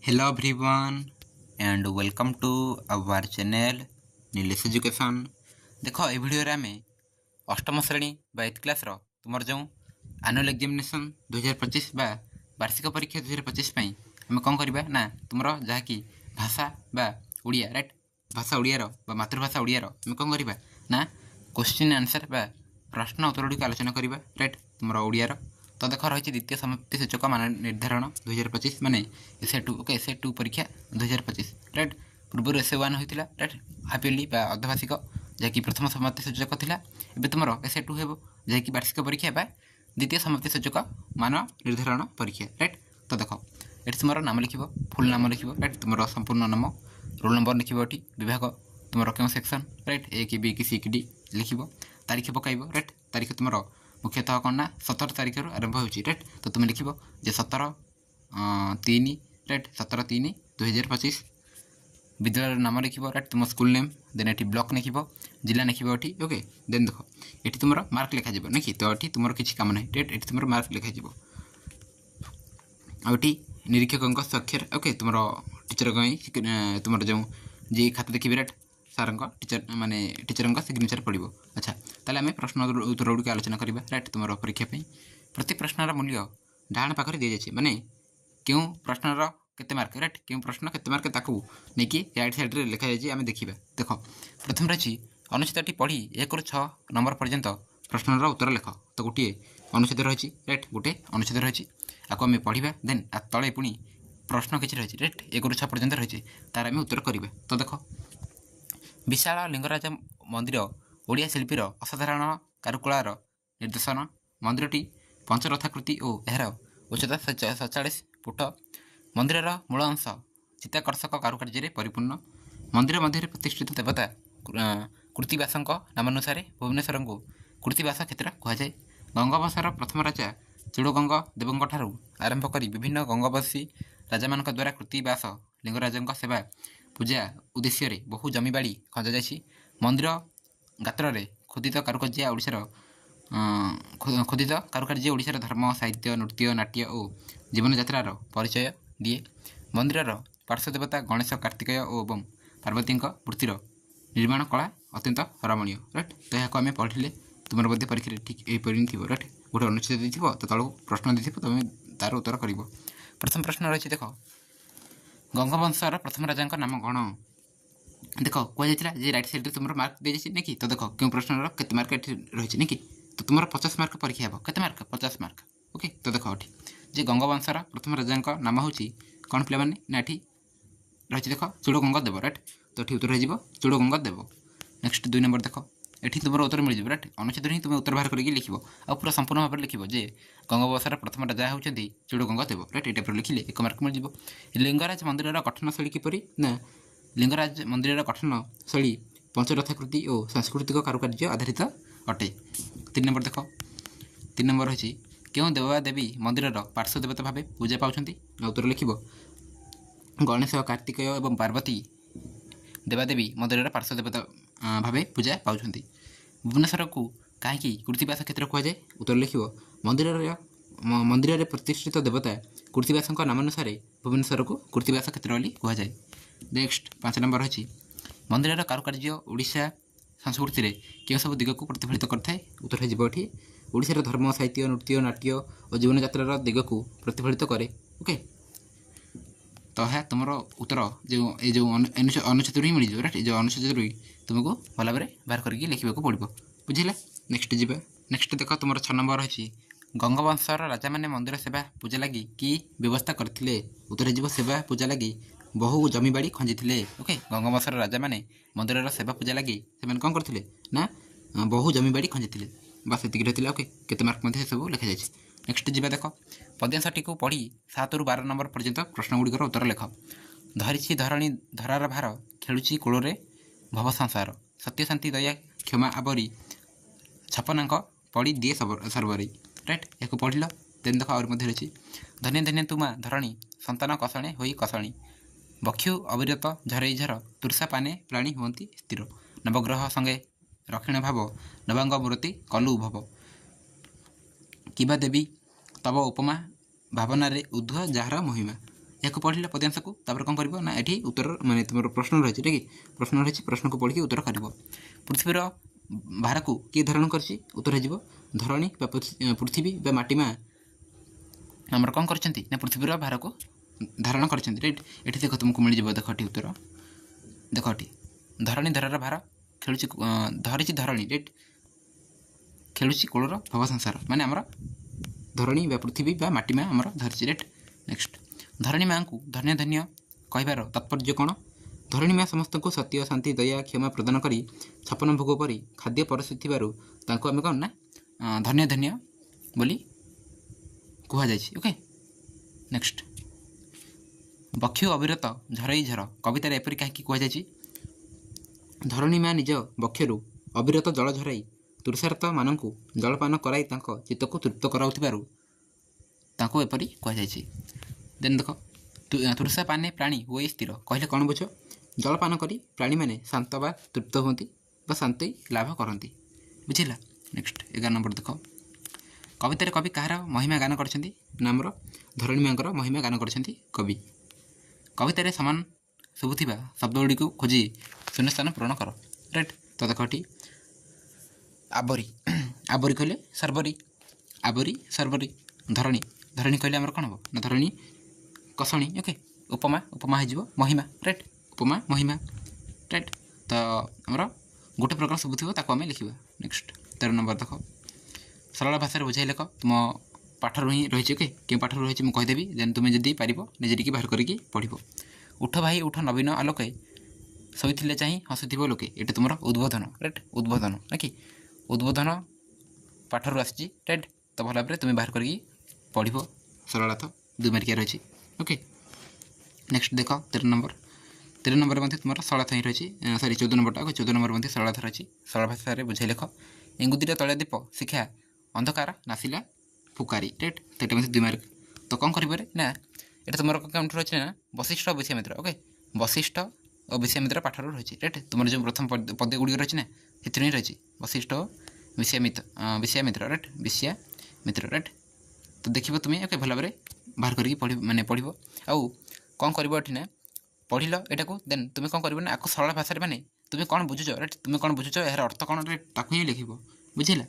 Hello everyone and welcome to our channel Nilesh education. देख ए video आम अष्टम श्रेणी एथ क्लास तुम जो आनुअल एग्जामिनेशन 2025 बा वार्षिक परीक्षा 2025 आम कौन करवा ना तुम जहाँकि भाषा बा ओडिया राइट भाषा ओडियार मातृभाषा ओडियार आम कौन करवा ना क्वेश्चन आंसर बा प्रश्न उत्तर गुड़िक आलोचना करवा राइट तुम ओडियार। तो देख रही द्वितीय समाप्ति सूचक मान निर्धारण 2025 माने एसए 2 ओके एसए 2 परीक्षा 2025 राइट पूर्व एसए 1 होता राइट हाफियरली अर्धवार्षिक जहाँकि प्रथम समाप्ति सूचक था एवं तुम एसए 2 हो जहाँकि वार्षिक परीक्षा द्वितीय समाप्ति सूचक मान निर्धारण परीक्षा राइट। तो देख ये तुम नाम लिख फुल नाम लिख राइट तुम संपूर्ण नाम रोल नंबर लिख विभाग तुम क्यों सेक्शन राइट ए कि बी कि सी कि डी लिख तारीख पकाइब राइट तारीख तुम मुख्यतः कौन ना 17 तारीख आरंभ हो राइट। तो तुम लिख 17/3 राइट 17/3/2025 विद्यालय नाम लिख राइट तुम स्कूल नेम देन ये ब्लॉक लिख जिला लिख ये ओके देन देख ये तुम मार्क लिखा नहीं कि तो ये तुम किसी काम नहीं राइट ये तुम मार्क लिखा आउटी निरीक्षक स्वाक्षर ओके तुम टीचर तुम जो जी खाता देखिए राइट सार टीचर माने टीचर सिग्नेचर पड़ो। अच्छा ताले आम प्रश्न उत्तर गुड़िक आलोचना करवा राइट तुम परीक्षा प्रति प्रश्नर मूल्य डाण पाखे दी जाए माने क्यों प्रश्नर केते मार्क राइट क्यों प्रश्न केते मार्क ताकू नहीं कि राइट साइड रे लिखा जाए आम देखा देख प्रथम रही अनुच्छेदटी पढ़ी 1 ରୁ 6 नंबर पर्यंत प्रश्नर उत्तर लिख। तो गोटे अनुच्छेद रही राइट गोटे अनुच्छेद रही आपको आम पढ़ा देन तले पुणी प्रश्न किसी रही राइट 1 ରୁ 6 पर्यंत रही तार आम उत्तर करवा। तो देख विशाल लिंगराज मंदिर ओडिया शिल्पीर असाधारण कारुकलार निर्देशन मंदिरटी पंचरथाकृति और यार उच्चता 47 फुट मंदिर मूल अंश चित्ताकर्षक कारुकार्य परिपूर्ण मंदिर मध्य प्रतिष्ठित देवता कृतिवास नामानुसार भुवनेश्वर को कृतिवास क्षेत्र कहुए। गंगवंशर प्रथम राजा चूड़गंग देवों ठारू आरंभ कर विभिन्न गंगवंशी राजा मान द्वारा कृतिवास लिंगराज सेवा पूजा उद्देश्य बहु जमीबाड़ी खंजा जाए मंदिर गात्र खोदित कारुकार्य ओडिशार खोदित कारुकार्य ओडिशार धर्म साहित्य नृत्य नाट्य और जीवन यात्रार परिचय दिए। मंदिर पार्श्वदेवता गणेश कार्तिकेय और पार्वती मूर्तिर निर्माण कला अत्यंत रमणीय राइट। तो यहाँ आम पढ़े तुम बोधे परीक्षा ठीक यहीपरि थी राइट गोटे अनुच्छेद दी तो तलू प्रश्न दी तुम तार उत्तर कर। प्रथम प्रश्न रही देख गंगवंशर प्रथम राजा नाम गण देख कहुई राइट साइड तुम मार्क दी जाए नहीं कि तो देख क्यों प्रश्न केते मार्क रही नहीं कि तो तुम 50 मार्क परीक्षा हे केते मार्क 50 मार्क ओके। तो देख ये गंगवंशर प्रथम राजा नाम हूँ कौन पे ना ये रही देख चूड़गंग देव राइट। तो ये उत्तर हो चूड़गंग देव। नेक्स्ट 2 नंबर देख ये तुम उत्तर मिल जाए राइट अनुच्छेद ही तुम उत्तर बाहर करके लिख और पूरा संपूर्ण भाव में लिख जे गंगवंशर प्रथम राजा होती चूड़गंग देव राइट ये लिखिले 1 मार्क मिल जाए। लिंगराज मंदिर गठन शैली किपरि ना लिंगराज मंदिर गठन शैली पंचरथाकृति और सांस्कृतिक कारुकार्य आधारित अटे। 3 नंबर देख 3 नंबर रही क्यों देवादेवी मंदिर पार्श्व देवता भाव पूजा पाँच उत्तर लिख गणेश कार्तिकेय और पार्वती देवादेवी मंदिर पार्श्व देवता भाव पूजा पाँच। भुवनेश्वर को कहीं कृतिवास क्षेत्र कहुए उत्तर लिख मंदिर में प्रतिष्ठित देवता कृतिवास नामानुसार भुवनेश्वर को कृतिवास क्षेत्र कहुए। नेक्स्ट 5 नंबर रही मंदिर कारुकार्य ओडिशा संस्कृति क्यों सब दिग को प्रतिफलित करता उत्तर होठी ओडिशार धर्म साहित्य नृत्य नाट्य और जीवन यात्रार दिग को प्रतिफलित करे ओके। तो है तुम उत्तर जो अनुच्छेद ही मिल जाए राइट जो अनुच्छेद तुमको भल भाव बाहर करके लिखा पड़ो बुझे। नेक्स्ट जी नेक्स्ट देख तुम 6 नंबर रही गंगवंशर राजा मैंने मंदिर सेवा पूजा लगी कि व्यवस्था करते उत्तर हो सेवा पूजा लगी बहु जमीबाड़ी खंजी ओके। गंगवंशर राजा मैंने मंदिर सेवा पूजा लगी से कौन करते ना बहु जमीबाड़ी खंजी बस ये रही ओके केते मार्क सब लिखा जाए। नेक्स्ट जी देख पद्यांशटी को पढ़ी 7 ରୁ 12 नंबर पर्यंत प्रश्न गुड़िकर उत्तर लिख। धरिछि धरणी धरार भार खेलुची कूल भव संसार सत्य शांति दया क्षमा आवरी छपनाक पढ़ी दिए सर्वरी राइट या पढ़ देन देख और रही धन्य धन्य तुमा धरणी संतान कसणे होई कसणी बक्षु अविरत झरई झर तुर्षा पाने प्राणी हुंती स्थिर नवग्रह संगे रक्षिण भाव नवांग मूर्ति कलु भव किबा देवी तब उपमा भावना ऊर्ध्व जार महिमा यहाँ पढ़िल पद्यांश को कौन कर ना ये उत्तर माने तुम प्रश्न रही है कि प्रश्न रही प्रश्न को पढ़ी उत्तर कर पृथ्वीर भार को किए धारण कर उत्तर हो धरणी पृथ्वी माटीमा आमर कौन कर पृथ्वीर भार को धारण कर रईट ये देख तुमको मिल जाए देख ये उत्तर देख ये धरणी धरार भार खेलुची धरी धरणी रईट खेलुची कूलर भव संसार माने आमर धरणी पृथ्वी माटी माँ आमर धरी रईट नेक्स्ट धरणी माँ को धन्य धन्य कहबार तात्पर्य कौन धरणी माँ समस्त को सत्य शांति दया क्षमा प्रदान कर 56 भोग पर खाद्य परसी आम कौन ना धन्य धन्य बोली कहुई ओके नेक्स्ट बक्षु अविरत झरई झर कवितार एपरी कहीं कहुई धरणी माँ निज बक्षर अविरत जल झरई तुषारत मान जलपान कराई चित्त को तृप्त कराऊँ एपरी कहुई देन देख तुषा पाने प्राणी हुए स्थिर कहले कौन बुझ जलपान करी प्राणी मैंने शांत बा तृप्त होती शांति लाभ करती बुझेगा नेक्स्ट 11 नंबर देख कवितार कवि कहार महिमा गान कर नामर धरणी माँ महिमा गान कर कवि कवितार सामान शुभुवा शब्द गुड़ी को खोजी शून्य स्थान पूरण कर राइट तो देख ये आबरी आबरी कहले सर्वरी आबरी सर्वरी धरणी धरणी कहले आमर कौन हम ना धरणी कसणी ओके उपमा उपमा हो महिमा राइट उपमा महिमा राइट तो आमर गोटे प्रकार शुभुव ताको आम लिखा नेक्स्ट 13 नंबर देख सरल भाषा बुझाई लेख तुम पाठर ही रही ओके क्यों पाठर रही मुझे कहीदेवी देन तुम्हें जदि पार निजे टी बाहर करके पढ़ उठ भाई उठ नवीन आलोके शोले चाह हसुथ लोके ये तुम उद्बोधन राइट उद्बोधन ना कि उद्बोधन पाठर आसी राइट तो भल भाव तुम्हें बाहर करके पढ़ सरलता 2 मार्किया रही ओके नेक्स्ट देख 13 नंबर मध्य तुम सरलता ही रही सरी 14 नंबर 14 नंबर मध्य सरलता रही सरल भाषा बुझाई लेख इंगुदीर तले दीप शिक्षा अंधकार नासिला फुकारी राइट तो 2 मार्क तो कौन कर ना ये तुम कौन रही ना वशिष्ठ और विश्वामित्र ओके वशिष्ठ और विश्वामित्र पाठर रही राइट तुम जो प्रथम पद गुड़िक रही ना से रही वशिष्ठ और विश्वामित्र राइट विश्वामित्र राइट तो देखो तुम्हें ओके भल भाव बाहर करके पढ़ माने पढ़ आउ कौन कर ना पढ़ यहाँ को देन तुम्हें कौन कर आपको सरल भाषा माने तुम्हें कौन बुझुच राइट तुम्हें कौन बुझुच यार अर्थ कौन राइट ताकू ही लिख बुझेगा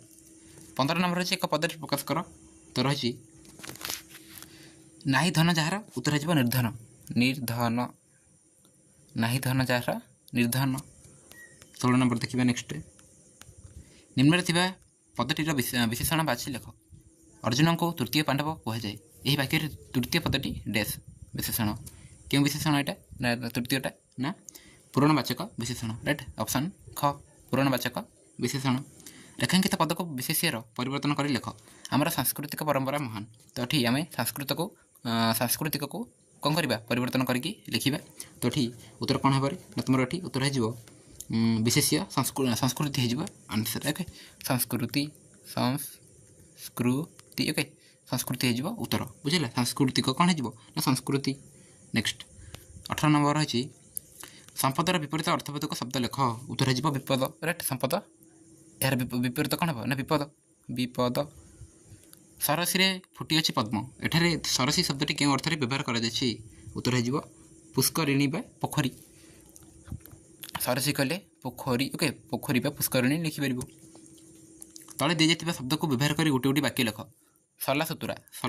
15 नंबर रही एक पद प्रकाश कर तो रही नाही धन जार उत्तर हो निर्धन निर्धन नाही धन जार निर्धन 16 नंबर देखा नेक्स्ट निम्न पदटीर विशेषण बाछी लेख अर्जुन को तृतीय पांडव कहुए यही वाक्य तृतीय पदटी डैश विशेषण क्यों विशेषण यहाँ ना तृतीयटा ना पूरणवाचक विशेषण राइट ऑप्शन ख पूरणवाचक विशेषण रेखांकित पद को विशेष्यर परिवर्तन कर लेख आमर सांस्कृतिक परंपरा महान तो ये आम सांस्कृतिक को कौन करवा परिवर्तन करके लिखा तो ये उत्तर कौन हे ना तुम ये उत्तर हो विशेष्य संस्कृति हो आंसर ओके संस्कृति संस्कृति ओके संस्कृति हो उत्तर बुझेगा सांस्कृतिक कौन हो ना संस्कृति नेक्स्ट 18 नंबर रही संपदर विपरीत अर्थबोधक शब्द लेख उत्तर हो विपद राइट संपद यार विपरीत कौन हे ना विपद विपद सरसी रे फुटी अच्छी पद्म एठारे सरसी शब्दटी क्यों अर्थ व्यवहार कर उत्तर हो पुष्करिणी बा पोखरी सरसी कहले पोखरी ओके पोखरी बा पुष्करिणी लिखिपर तले दी जाता शब्द को व्यवहार कर गोटे गोटे वाक्य लेख सरला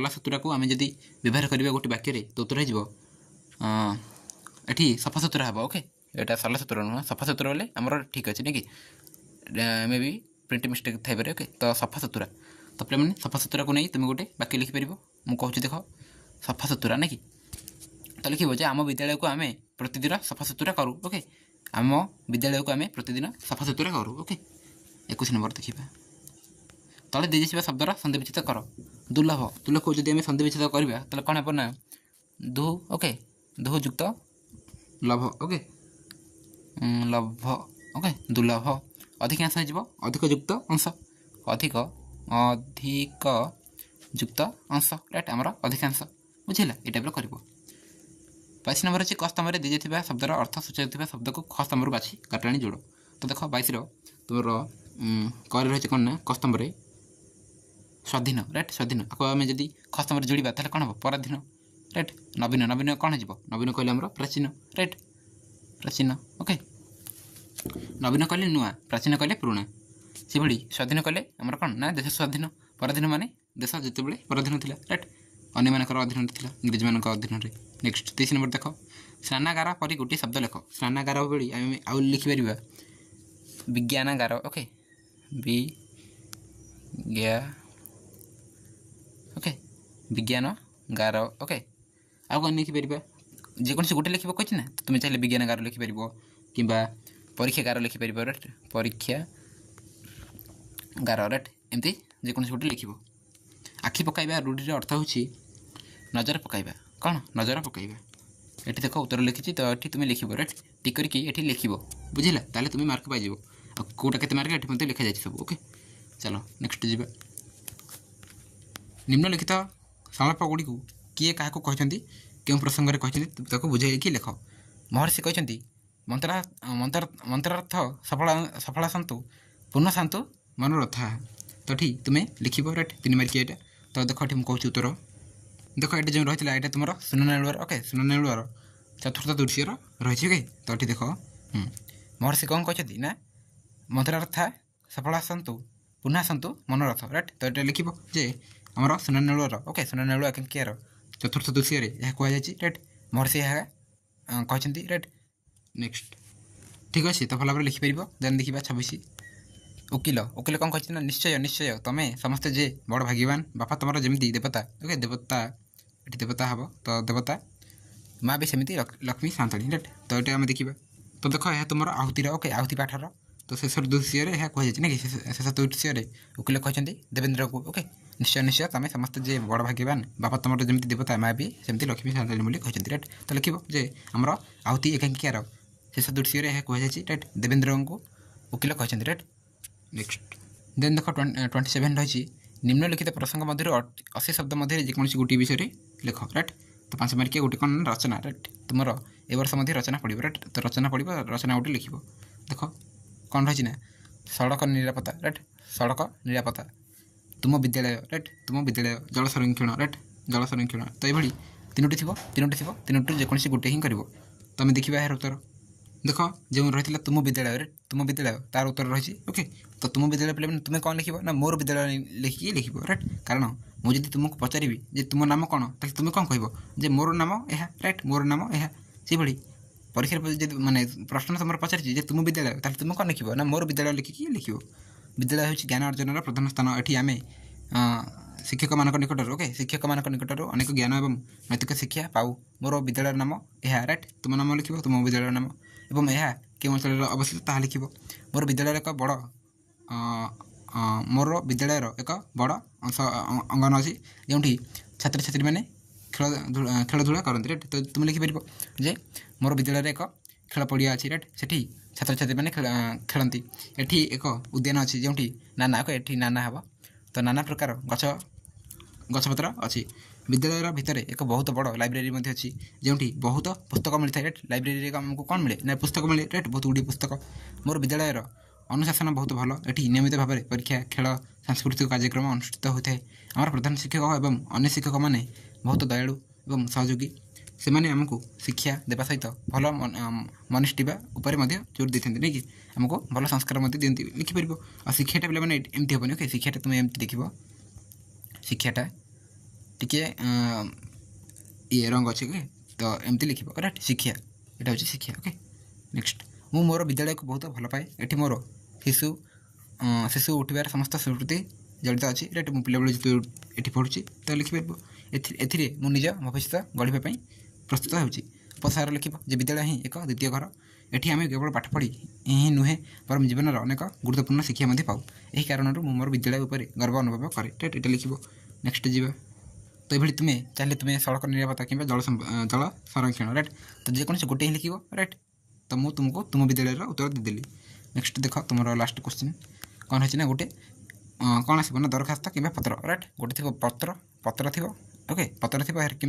सतुरा को आम जदि व्यवहार करवा गोटे वाक्य तो उत्तर हो ये सफा सुतुरा हे ओके यहाँ सरला सुतुरा नुह सफा सुतुरा बोले आमर ठीक अच्छे कि मे बी प्रिंट मिस्टेक थाईपर ओके तो सफा सुतुरा तो पे मैंने सफा सुतुरा को नहीं तुम गोटे वाक्य लिखिपर मुझे देख सफा सुतुरा ना कि तो लिखो जे आम विद्यालय को आम प्रतिदिन सफा सुतुरा करूँ ओके आम विद्यालय को आम प्रतिदिन सफा सुतुरा करूँ ओके 21 नंबर देखा तले दी जाइए शब्दर सन्धि विच्छेद कर दुर्लभ दुर्लभ को जब सन्धि विच्छेद करवा तो कौन हे ना दु ओके दु युक्त लभ ओके लभ ओके दुर्लभ अधिकांश हो अधिक युक्त अंश अधिक अधिक युक्त अंश राइट आमर अधिकांश बुझेगा ये टाइप कर 22 नंबर अच्छे क स्तंभ दी जाइए शब्दर अर्थ सूचाई शब्द को ख स्तंभ बाछी काटाणी जोड़ तो देख 22 तुम कर रही कौन ना क स्तंभ स्वाधीन राइट स्वाधीन आपको आम जब ख स्तंभ जोड़ा ताहले कौन हम पराधीन राइट नवीन नवीन कौन हो नवीन कहले आमर प्राचीन राइट प्राचीन ओके नवीन कहले नुआ प्राचीन कहले पुराणा से भाई स्वाधीन कहले आमर कौन ना देश स्वाधीन पराधीन माने देश जितेबाला पराधीन थी राइट अन्य मानकर अधीन थी इंग्रेज मान अधीन में नेक्स्ट 23 नंबर देख स्नानागार पर गोटे शब्द लेख स्नानागार भाई आम आउ लिखिपर विज्ञानागार ओके ओके विज्ञान गार ओके आउ कौन लिखिपर जेकोसी गोटे लिख कही ना तो तुम्हें चाहिए विज्ञानागार लिखिपर कि परीक्षागार लिखिपर राइट परीक्षा गार राइट एमती जेकोसी गोटे लिख आखि पकाइबा रूढ़ी अर्थ हो नजर पकाइबा कौन नजर पकाइबा ये देख उत्तर लिखी तो ये तुम्हें लिख राइट टिक करके ये लिख बुझला ताले तुम्हें मार्क पाइज कौटा के मार्क ये मत लिखा जाए सब ओके चलो नेक्स्ट जी निम्नलिखित संलापगुड़ी किए क्या कहते क्यों प्रसंग में कहते बुझे लिख महर्षि कहते मंत्रार्थ सफल सन्तु पूर्ण शांतु मनोरथा तो ठीक तुम्हें लिख राइट 3 मार्किया यहाँ तो देख ये मुझे उत्तर देख ये जो रही है तुम सुननेलुआर ओके सुननेलुआर चतुर्थ दृश्यर रही ओके तो ये देख महर्षि कौन कहते ना मंत्रार्थ सफल सन्तु पुनः सन्तु मनोरथ राइट तो ये लिख जे आमर सुननेलुआर ओके सुननेलुआ केर चतुर्थ दृश्य यह कहुई राइट महर्षि कहते राइट नेक्स्ट ठीक अच्छे तो भल भाव लिखिपर देन देखा 26 वकिल वकिल कौन कहते ना निश्चय निश्चय तुम्हें समस्ते जे बड़ भाग्यवान बापा तुम जमी देवता ओके देवता ये देवता हम तो देवता माँ भी सेमती लक्ष्मी शांतणी राइट तो ये आम देखा तो देख यह तुम आहुतिर ओके आहुति पाठर तो शेष दृश्य यह कहुई ना कि शेष दृश्य वकिल कहते देवेंद्र को ओके निश्चय निश्चय तुम्हें समस्त जे बड़ भाग्यवान बापा तुम जमी देवता माँ भी सेमती लक्ष्मी शांतणी बोली कहते राइट तो लिख जे आमर आहुति एकांकिकार शेष दृश्य यह कहुई राइट देवेंद्र को वकिल कहते राइट नेक्स्ट देन देख 27 रही निम्नलिखित प्रसंग मध्य 80 शब्द मध्य जेकोसी गोटे विषय लिख राइट तो 5 मार्किया गोटे कौन रचना राइट तुम ए वर्ष मध्य रचना पड़ो राइट तो रचना पड़ो रचना गोटे लिख देख कौन रही ना सड़क निरापत्ता राइट सड़क निरापत्ता तुम विद्यालय राइट तुम विद्यालय जल संरक्षण राइट जल संरक्षण तो ये तीनोटी तीनोटी जेकोसी गोटे ही कर तो आम देखा यार उत्तर देख जो रही तुम विद्यालय तुम विद्यालय तार उत्तर रही ओके तो तुम विद्यालय पे तुम्हें कौन लिख ना मोर विद्यालय लिखिकी लिख राइट कारण मुझे तुमको पचारि जे तुम नाम कौन तो तुम्हें कौन कह जे मोर नाम यह राइट मोर नाम यह से भाई परीक्षा माने प्रश्न तुम पचारि तुम विद्यालय तुम्हें कौन लिख ना मोर विद्यालय लिखिकी लिख विद्यालय हूँ ज्ञान अर्जन प्रधान स्थान ये आम शिक्षक मान निकटर ओके शिक्षक मान निकटर अनेक ज्ञान और नैतिक शिक्षा पाऊ मोर विद्यालय नाम यह राइट तुम नाम लिख तुम विद्यालय नाम एवं यह क्यों अंचल अवस्थित ताहा लिख मोर विद्यालय एक बड़ मोर विद्यालय एक बड़ अंगन अच्छी जो छात्र छात्री मैंने खेलधूला करते राइट तो तुम लिखिपर जे मोर विद्यालय एक खेल पड़िया अच्छी राइट से छात्र छात्री मैंने खेलती एटी एक उद्यान अच्छी जो नाना ये नाना हम तो नाना प्रकार गछपत्र अच्छी विद्यालय भितर एक बहुत बड़ लाइब्रेरी अच्छी जो बहुत पुस्तक मिलता है राइट लाइब्रेरी आमको कौन मिले ना पुस्तक मिले राइट बहुत गुड़ी पुस्तक मोर विद्यालय अनुशासन बहुत भल ये नियमित भाव में परीक्षा खेल सांस्कृतिक कार्यक्रम अनुष्ठित होता है आम प्रधान शिक्षक और अन्य शिक्षक मैंने बहुत दयालु और सहयोगी से मैंने आमको शिक्षा देवा सहित भल मनिष्ठा उपर जोर देते नहीं कि आमको भल संस्कार दिखती लिखिपर और शिक्षाटा पे मैंने एमती हेनी ओके शिक्षाटा तुम्हें एमती देख शिक्षाटा टिके ये रंग अच्छे ओके तो एमती लिख राइट शिक्षा यहाँ हूँ शिक्षा ओके नेक्स्ट मु मोर विद्यालय को बहुत भल पाए ये मोर शिशु शिशु उठार समस्त स्मृति जड़ित अच्छी राइट मु पिला जो ये पढ़ुची तो लिखिपर ए निज भविष्य गढ़ापी प्रस्तुत होची उपसार लिख विद्यालय ही एक द्वितीय घर ये आम केवल पाठ पढ़ी ही नुहे पर जीवन अनेक गुरुत्वपूर्ण शिक्षा पाऊ यही कारण मोर विद्यालय उपर गर्व अनुभव करे राइट ये लिख नेक्स्ट जी तो ये तुम्हें चाहिए तुम्हें सड़क निरापत्ता कि जल संरक्षण राइट तो जेकोसी गोटे ही लिख राइट तो मुझे तुमको तुम विद्यालय उत्तर देदेली नेक्स्ट देख तुम लास्ट क्वेश्चन कौन है ना गोटे कौन आसो ना दरखास्त कि पत्र राइट गोटे थी पत्र पत्र थी ओके पत्र थी कि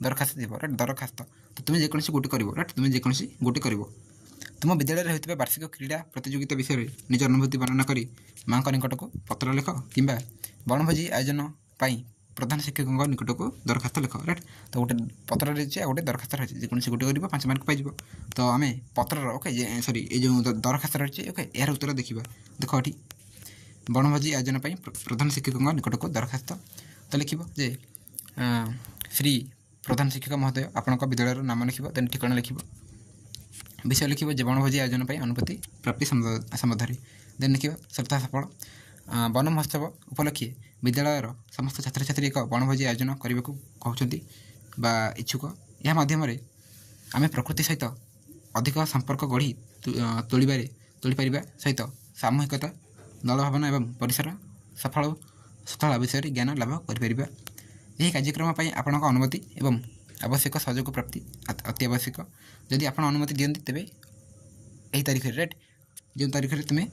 दरखास्त थी राइट दरखास्त तो तुम्हें जेकोसी गोटे कर राइट तुम्हें जेकोसी गोटे कर तुम विद्यालय होता वार्षिक क्रीड़ा प्रतियोगिता विषय में निज अनुभूति वर्णना कर माँ निकट को पत्र लिख कि बनभोजी आयोजन प्रधान शिक्षक निकट को दरखास्त लिख राइट। तो गोटे पत्र रही गोटे दरखास्त रही जेकोसी गोटे कर 5 मार्क पाइब। तो आम पत्र ओके सॉरी ये जो दरखास्त रही ओके यार उत्तर देखा देख ये बनभोजी आयोजन प्रधान शिक्षक निकट को दरखास्त। तो लिख जे श्री प्रधान शिक्षक महोदय आपण विद्यालय नाम लिख देन ठिकाना लिख विषय लिख बनभोजी आयोजन अनुमति प्राप्ति सम्बन्ध देन लिख सप्ताह सफल वन महोत्सव उपलक्षे विद्यालय समस्त छात्र छात्री एक बनभोजी आयोजन करने को कहते इच्छुक। यह माध्यम आम प्रकृति सहित अधिक संपर्क गढ़ी तोड़ सहित सामूहिकता दल भावना एवं परिसर सफल विषय ज्ञान लाभ कर कार्यक्रम आपण अनुमति एवं आवश्यक सहयोग प्राप्ति अति आवश्यक। जदि आप अनुमति दियंती तेबे यही तारीख राइट जो तारीख तुम्हें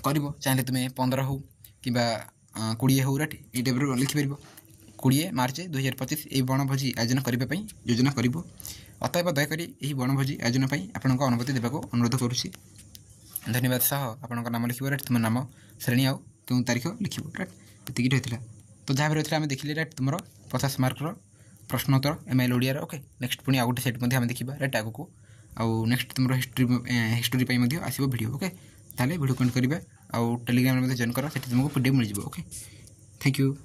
कर चाहे तुम्हें 15 हो कि 20 हो राइट ये टाइप लिखिपर 20 मार्च 2025 ये बनभोजी आयोजन करने योजना कर। अतएव दयाकोरी यही बनभोजी आयोजन आपण अनुमति देवाक अनुरोध करुँची। धन्यवाद सह आपण नाम लिख राइट तुम नाम श्रेणी आउ क्यों तारीख लिख राइट ये रही। तो जहाँ भी रही है देखिले राइट तुम 50 मार्कर प्रश्नोत्तर MIL ओडिया ओके। नेक्स्ट पुणी आउ गोटे सेट आम देखा राइट आगू आउ नेक्स्ट तुम हिस्टोरी आसो वीडियो ओके। ताले वीडियो कमेंट करेंगे आउ टेलीग्राम जॉइन कर तुमको PDF मिल जाए ओके। Thank you.